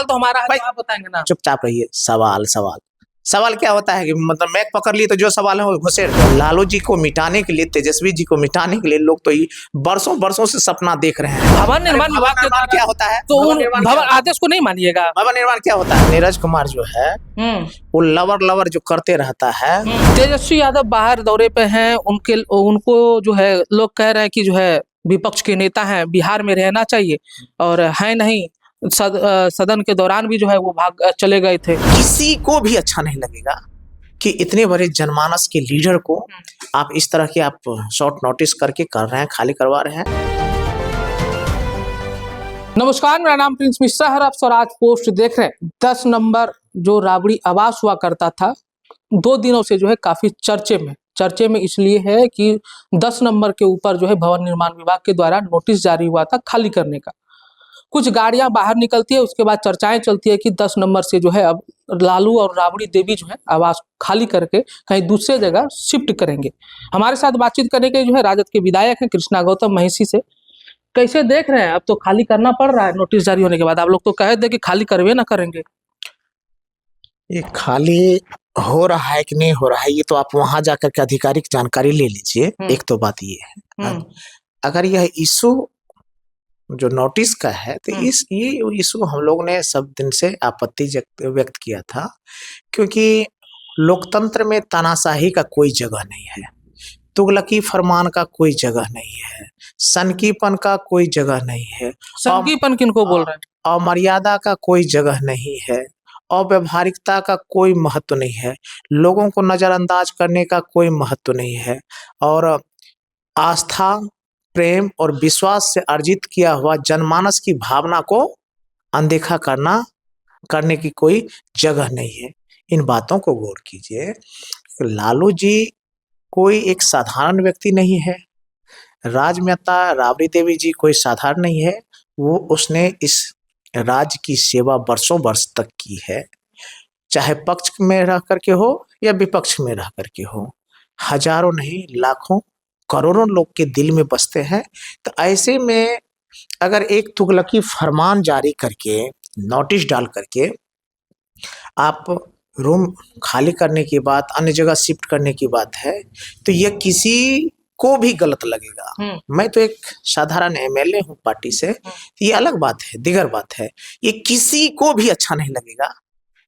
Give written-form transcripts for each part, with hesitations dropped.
सवाल तो हमारा है, भाई, तो आप बताएंगे ना। चुपचाप रहिए। सवाल सवाल सवाल क्या होता है कि मतलब मैं पकड़ ली तो जो सवाल है वो घुसेड़ दो। लालू जी को मिटाने के लिए, तेजस्वी जी को मिटाने के लिए लोग तो बरसों बरसों से सपना देख रहे हैं। भवन निर्माण विभाग के द्वारा क्या होता है? तो भवन उन निर्माण क्या भवन होता है? आदेश को नहीं मानिएगा। भवन निर्माण क्या होता है? नीरज कुमार जो है वो लवर लवर जो करते रहता है। तेजस्वी यादव बाहर दौरे पे हैं, उनको जो है लोग कह रहे हैं कि जो है विपक्ष के नेता हैं, बिहार में रहना चाहिए, और है नहीं। सदन के दौरान भी जो है वो भाग चले गए थे। किसी को भी अच्छा नहीं लगेगा कि इतने बड़े जनमानस के लीडर को आप इस तरह के आप शॉर्ट नोटिस करके कर रहे हैं, खाली करवा रहे हैं। नमस्कार, मेरा नाम प्रिंस मिश्रा है, आप स्वराज पोस्ट देख रहे हैं। 10 नंबर जो राबड़ी आवास हुआ करता था, 2 दिनों से जो है काफी चर्चे में इसलिए है कि 10 नंबर के ऊपर जो है भवन निर्माण विभाग के द्वारा नोटिस जारी हुआ था खाली करने का। कुछ गाड़ियां बाहर निकलती है, उसके बाद चर्चाएं चलती है कि 10 नंबर से जो है अब लालू और राबड़ी देवी जो है आवास खाली करके कहीं दूसरे जगह शिफ्ट करेंगे। हमारे साथ बातचीत करने के जो है राजद के विधायक हैं कृष्णा गौतम महिषी से। कैसे देख रहे हैं? अब तो खाली करना पड़ रहा है नोटिस जारी होने के बाद। आप लोग तो कहे थे कि खाली करवे ना करेंगे। ये खाली हो रहा है कि नहीं हो रहा है, ये तो आप वहां जाकर के आधिकारिक जानकारी ले लीजिए। एक तो बात ये है, अगर यह इशू जो नोटिस का है तो ये इशू हम लोग ने सब दिन से आपत्ति व्यक्त किया था, क्योंकि लोकतंत्र में तानाशाही का कोई जगह नहीं है, तुगलकी फरमान का कोई जगह नहीं है, सनकीपन का कोई जगह नहीं है। सनकीपन किनको बोल रहे हैं? अमर्यादा का कोई जगह नहीं है, अव्यवहारिकता का कोई महत्व नहीं है, लोगों को नजरअंदाज करने का कोई महत्व नहीं है, और आस्था, प्रेम और विश्वास से अर्जित किया हुआ जनमानस की भावना को अनदेखा करने की कोई जगह नहीं है। इन बातों को गौर कीजिए। लालू जी कोई एक साधारण व्यक्ति नहीं है, राजमाता राबड़ी देवी जी कोई साधारण नहीं है। उसने इस राज्य की सेवा वर्षों वर्ष तक की है, चाहे पक्ष में रह करके हो या विपक्ष में रह करके हो। हजारों नहीं, लाखों करोड़ों लोग के दिल में बसते हैं। तो ऐसे में अगर एक तुगलकी फरमान जारी करके, नोटिस डाल करके आप रूम खाली करने की बात, अन्य जगह शिफ्ट करने की बात है, तो यह किसी को भी गलत लगेगा। मैं तो एक साधारण एमएलए हूँ पार्टी से, ये अलग बात है, दिगर बात है। ये किसी को भी अच्छा नहीं लगेगा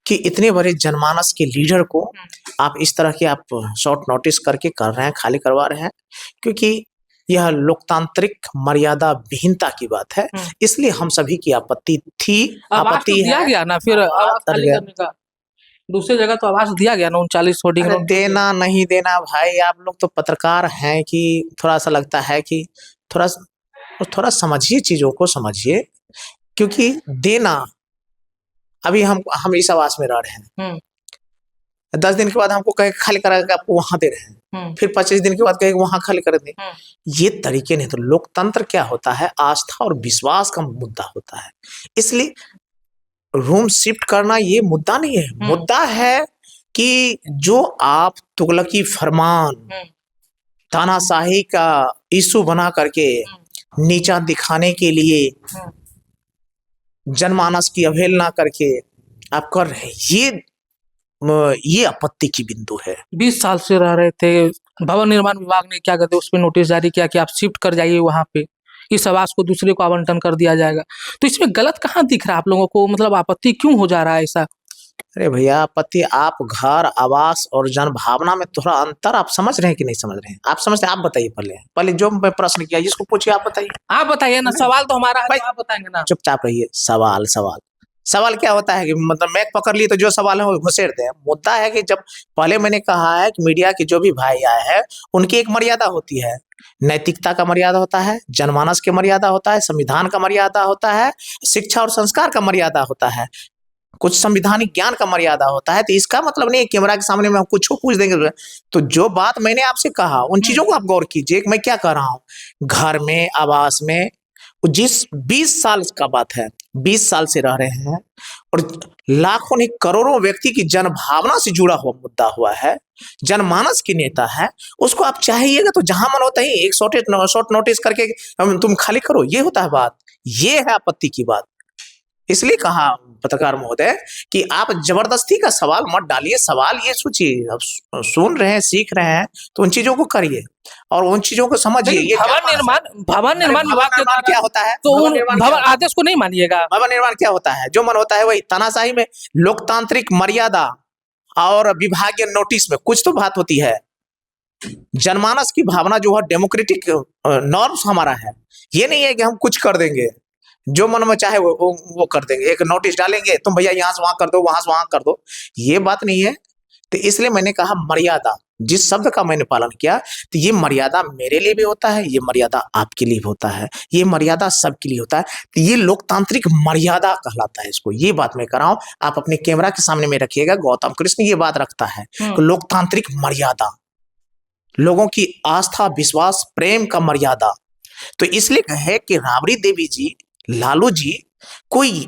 कि इतने बड़े जनमानस के लीडर को आप इस तरह के आप शॉर्ट नोटिस करके कर रहे हैं, खाली करवा रहे हैं, क्योंकि यह लोकतांत्रिक मर्यादा विहीनता की बात है। इसलिए हम सभी की आपत्ति थी, आपत्ति दिया गया ना फिर आवास खाली करने का। दूसरी जगह तो आवास दिया गया ना, 39 होर्डिंग। देना नहीं देना भाई, आप लोग तो पत्रकार हैं कि थोड़ा सा लगता है कि थोड़ा समझिए, चीजों को समझिए, क्योंकि देना, अभी हम इस आवास में रह रहे हैं, 10 दिन के बाद हमको कहे खाली करा के आपको वहां दे रहे हैं, फिर 25 दिन के बाद कहे वहां खाली कर दें। ये तरीके नहीं। तो लोकतंत्र क्या होता है? आस्था और विश्वास का मुद्दा होता है। इसलिए रूम शिफ्ट करना ये मुद्दा नहीं है। मुद्दा है कि जो आप तुगलकी फरमान, तानाशाही का इशू बना करके नीचा दिखाने के लिए, जनमानस की अवहेलना करके आप कर रहे हैं, ये आपत्ति की बिंदु है। 20 साल से रह रहे थे, भवन निर्माण विभाग ने क्या कहते हैं उस पर नोटिस जारी किया कि आप शिफ्ट कर जाइए वहां पे, इस आवास को दूसरे को आवंटन कर दिया जाएगा। तो इसमें गलत कहाँ दिख रहा है आप लोगों को? मतलब आपत्ति क्यों हो जा रहा है ऐसा? अरे भैया, आपत्ति, आप घर, आवास और जन भावना में थोड़ा अंतर आप समझ रहे हैं कि नहीं समझ रहे हैं? आप समझते हैं? आप बताइए। पहले जो मैं प्रश्न किया जिसको पूछिए, आप बताइए। आप बताइए ना, सवाल तो हमारा है, आप बताएंगे ना। चुपचाप रहिए। सवाल क्या होता है कि मतलब मैं पकड़ ली तो जो सवाल है वो घुसेड़ दे। मुद्दा है कि जब पहले मैंने कहा है कि मीडिया के जो भी भाई आए हैं उनकी एक मर्यादा होती है, नैतिकता का मर्यादा होता है, जनमानस की मर्यादा होता है, संविधान का मर्यादा होता है, शिक्षा और संस्कार का मर्यादा होता है, कुछ संविधानिक ज्ञान का मर्यादा होता है। तो इसका मतलब नहीं है कैमरा के सामने में हम कुछ पूछ देंगे। तो जो बात मैंने आपसे कहा उन चीजों को आप गौर कीजिए कि मैं क्या कह रहा हूँ। घर में, आवास में, जिस 20 साल का बात है, 20 साल से रह रहे हैं और लाखों नहीं करोड़ों व्यक्ति की जन भावना से जुड़ा हुआ मुद्दा हुआ है, जनमानस की नेता है, उसको आप चाहिएगा तो जहां मन होता ही एक शॉर्ट नोटिस करके तुम खाली करो, ये होता है बात। ये है आपत्ति की बात। इसलिए कहा पत्रकार महोदय कि आप जबरदस्ती का सवाल मत डालिए, सवाल ये सोचिए, अब सुन रहे हैं, सीख रहे हैं, तो उन चीजों को करिए और उन चीजों को समझिए। लेकिन ये क्या भवन निर्माण विभाग के निर्माण क्या होता है? तो भवन उन निर्माण क्या भवन होता है? आदेश को नहीं मानिएगा। भवन निर्माण क्या होता है? जो मन होता है वही, तानाशाही में लोकतांत्रिक मर्यादा और विभागीय नोटिस में कुछ तो बात होती है। जनमानस की भावना जो है, डेमोक्रेटिक नॉर्म्स हमारा है। ये नहीं है कि हम कुछ कर देंगे, जो मन में चाहे वो कर देंगे। एक नोटिस डालेंगे, तुम भैया यहाँ से वहां कर दो, वहां से वहां कर दो, ये बात नहीं है। तो इसलिए मैंने कहा मर्यादा, जिस शब्द का मैंने पालन किया, तो ये मर्यादा मेरे लिए भी होता है, ये मर्यादा आपके लिए भी होता है, ये मर्यादा सबके लिए होता है। तो ये लोकतांत्रिक मर्यादा कहलाता है इसको। ये बात मैं कर रहा हूं, आप अपने कैमरा के सामने में रखिएगा। गौतम कृष्ण ये बात रखता है कि लोकतांत्रिक मर्यादा, लोगों की आस्था, विश्वास, प्रेम का मर्यादा। तो इसलिए कहे कि राबड़ी देवी जी, लालू जी कोई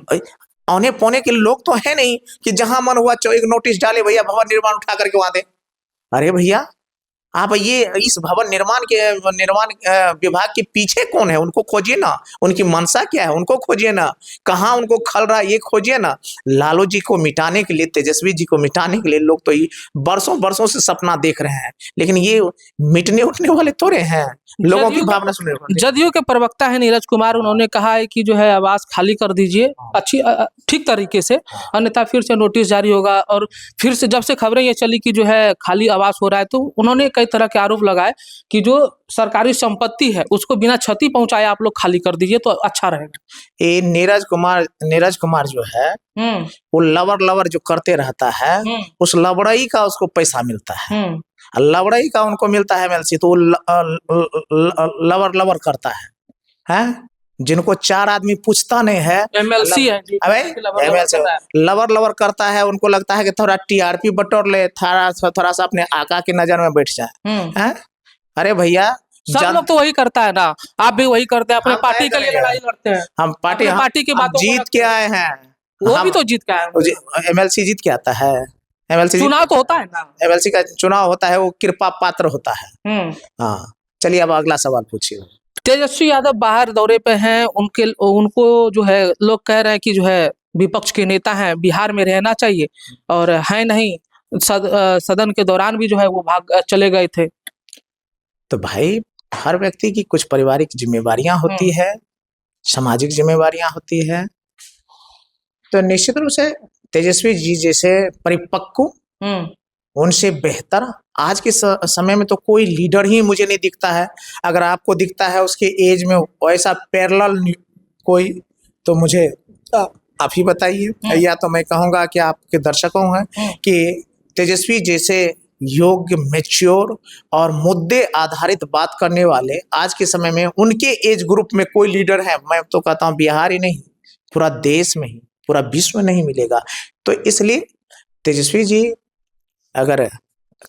औने पौने के लोग तो है नहीं कि जहां मन हुआ एक नोटिस डाले, भैया भवन निर्माण उठा करके वहां दे। अरे भैया, आप ये इस भवन निर्माण विभाग के पीछे कौन है, उनको खोजिए ना, उनकी मंशा क्या है, उनको खोजिए ना, कहाँ उनको खल रहा है ये खोजिए ना। लालू जी को मिटाने के लिए, तेजस्वी जी को मिटाने के लिए लोग तो ये बरसों बरसों से सपना देख रहे हैं, लेकिन ये मिटने उठने वाले थोड़े हैं, लोगों की भावना सुनने वाले। जदयू के प्रवक्ता है नीरज कुमार, उन्होंने कहा है कि जो है आवास खाली कर दीजिए अच्छी ठीक तरीके से, अन्यथा फिर से नोटिस जारी होगा। और फिर से जब से खबरें ये चली कि जो है खाली आवास हो रहा है, तो उन्होंने कई तरह के आरोप लगाए कि जो सरकारी संपत्ति है उसको बिना क्षति पहुंचाए आप लोग खाली कर दीजिए तो अच्छा रहेगा। ये नीरज कुमार जो है वो लवर जो करते रहता है, उस लवड़ई का उसको पैसा मिलता है, लवड़ई का उनको मिलता है एमएलसी, तो वो लवर करता है? जिनको चार आदमी पूछता नहीं है, एमएलसी है जी, एमएलसी लवर करता है। उनको लगता है कि थोड़ा टीआरपी बटोर ले, थोड़ा सा अपने आका की नजर में बैठ जाए। अरे भैया, सब लोग तो वही करता है ना, आप भी वही करते हैं, अपने पार्टी के लिए लड़ाई लड़ते हैं। हम पार्टी की बातों जीत के आए हैं, वो भी तो जीत के आए हैं। एमएलसी जीत के आता है, एमएलसी चुनाव तो होता है ना, एमएलसी का चुनाव होता है, वो कृपा पात्र होता है। हाँ, चलिए अब अगला सवाल पूछिए। तेजस्वी यादव बाहर दौरे पे हैं, उनको जो है लोग कह रहे हैं कि जो है विपक्ष के नेता हैं, बिहार में रहना चाहिए, और है नहीं, सदन के दौरान भी जो है वो भाग चले गए थे। तो भाई, हर व्यक्ति की कुछ पारिवारिक जिम्मेवारियां होती है, सामाजिक जिम्मेवारियां होती है। तो निश्चित रूप से तेजस्वी जी जैसे परिपक्व, उनसे बेहतर आज के समय में तो कोई लीडर ही मुझे नहीं दिखता है। अगर आपको दिखता है उसके एज में वैसा पैरेलल कोई, तो मुझे आप ही बताइए। या तो मैं कहूँगा कि आपके दर्शकों हैं कि तेजस्वी जैसे योग्य, मैच्योर और मुद्दे आधारित बात करने वाले आज के समय में उनके एज ग्रुप में कोई लीडर है, मैं तो कहता हूँ बिहार ही नहीं, पूरा देश में ही, पूरा विश्व नहीं मिलेगा। तो इसलिए तेजस्वी जी अगर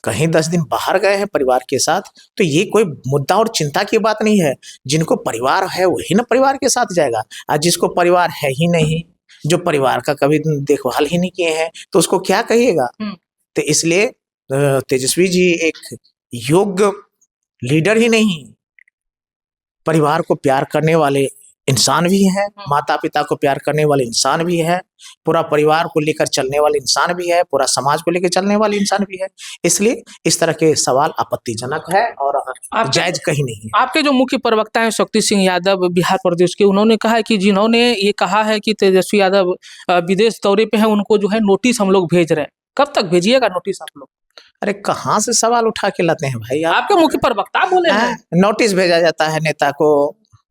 कहीं 10 दिन बाहर गए हैं परिवार के साथ, तो ये कोई मुद्दा और चिंता की बात नहीं है। जिनको परिवार है वही ना परिवार के साथ जाएगा, और जिसको परिवार है ही नहीं, जो परिवार का कभी देखभाल ही नहीं किए हैं, तो उसको क्या कहिएगा। तो इसलिए तेजस्वी जी एक योग्य लीडर ही नहीं, परिवार को प्यार करने वाले इंसान भी है, माता पिता को प्यार करने वाले इंसान भी है, पूरा परिवार को लेकर चलने वाले इंसान भी है, पूरा समाज को लेकर चलने वाले इंसान भी है। इसलिए इस तरह के सवाल आपत्तिजनक है और जायज कहीं नहीं है। आपके जो मुख्य प्रवक्ता हैं शक्ति सिंह यादव बिहार प्रदेश के, उन्होंने कहा है कि जिन्होंने ये कहा है कि तेजस्वी यादव विदेश दौरे पे हैं, उनको जो है नोटिस हम लोग भेज रहे हैं। कब तक भेजिएगा नोटिस आप लोग? अरे कहाँ से सवाल उठा के लाते हैं भाई, आपके मुख्य प्रवक्ता बोले हैं नोटिस भेजा जाता है नेता को।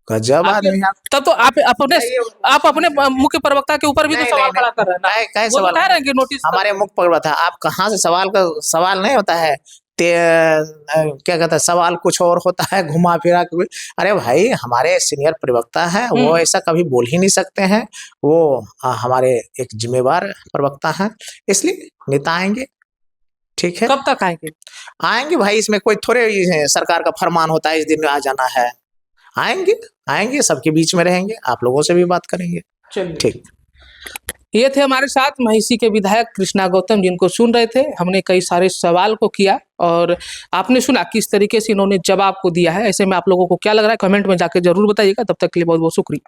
गजब आदमी। तब तो आप अपने मुख्य प्रवक्ता के ऊपर भी तो सवाल खड़ा कर रहे हैं। क्या सवाल कह रहे हैं कि नोटिस हमारे मुख्य प्रवक्ता, आप कहाँ से सवाल नहीं होता है, क्या कहता है, सवाल कुछ और होता है, घुमा फिरा के। अरे भाई, हमारे सीनियर प्रवक्ता है, वो ऐसा कभी बोल ही नहीं सकते हैं, वो हमारे एक जिम्मेवार प्रवक्ता हैं, इसलिए नेता आएंगे। ठीक है, कब तक आएंगे भाई, इसमें कोई थोड़े सरकार का फरमान होता है इस दिन में आ जाना है। आएंगे, सबके बीच में रहेंगे, आप लोगों से भी बात करेंगे। ठीक, ये थे हमारे साथ महिषी के विधायक कृष्णा गौतम, जिनको सुन रहे थे। हमने कई सारे सवाल को किया और आपने सुना किस तरीके से इन्होंने जवाब को दिया है। ऐसे में आप लोगों को क्या लग रहा है, कमेंट में जाके जरूर बताइएगा। तब तक के लिए बहुत बहुत शुक्रिया।